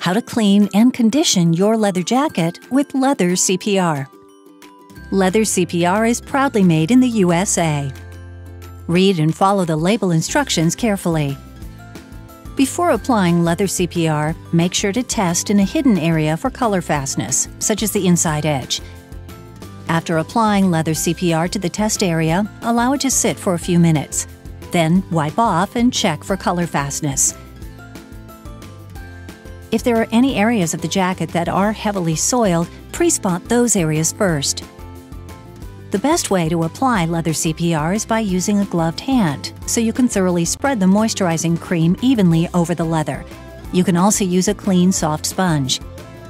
how to clean and condition your leather jacket with Leather CPR. Leather CPR is proudly made in the USA. Read and follow the label instructions carefully. Before applying Leather CPR, make sure to test in a hidden area for color fastness, such as the inside edge. After applying Leather CPR to the test area, allow it to sit for a few minutes. Then wipe off and check for color fastness. If there are any areas of the jacket that are heavily soiled, pre-spot those areas first. The best way to apply Leather CPR is by using a gloved hand, so you can thoroughly spread the moisturizing cream evenly over the leather. You can also use a clean, soft sponge.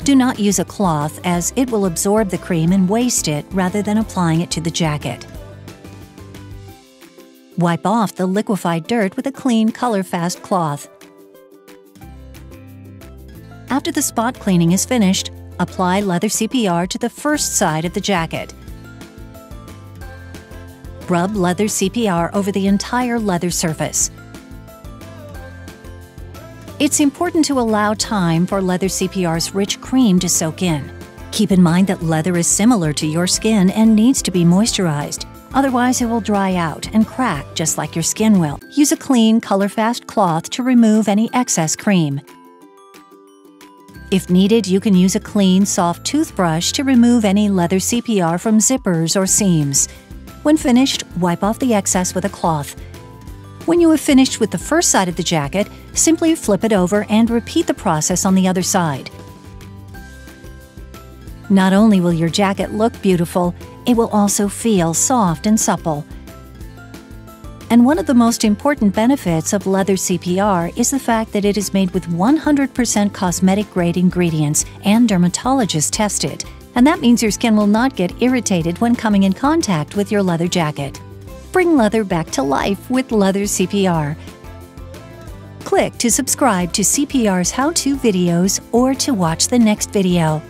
Do not use a cloth, as it will absorb the cream and waste it rather than applying it to the jacket. Wipe off the liquified dirt with a clean, colorfast cloth. After the spot cleaning is finished, apply Leather CPR to the first side of the jacket. Rub Leather CPR over the entire leather surface. It's important to allow time for Leather CPR's rich cream to soak in. Keep in mind that leather is similar to your skin and needs to be moisturized. Otherwise, it will dry out and crack just like your skin will. Use a clean, colorfast cloth to remove any excess cream. If needed, you can use a clean, soft toothbrush to remove any Leather CPR from zippers or seams. When finished, wipe off the excess with a cloth. When you have finished with the first side of the jacket, simply flip it over and repeat the process on the other side. Not only will your jacket look beautiful, it will also feel soft and supple. And one of the most important benefits of Leather CPR is the fact that it is made with 100% cosmetic-grade ingredients and dermatologist tested. And that means your skin will not get irritated when coming in contact with your leather jacket. Bring leather back to life with Leather CPR. Click to subscribe to CPR's how-to videos or to watch the next video.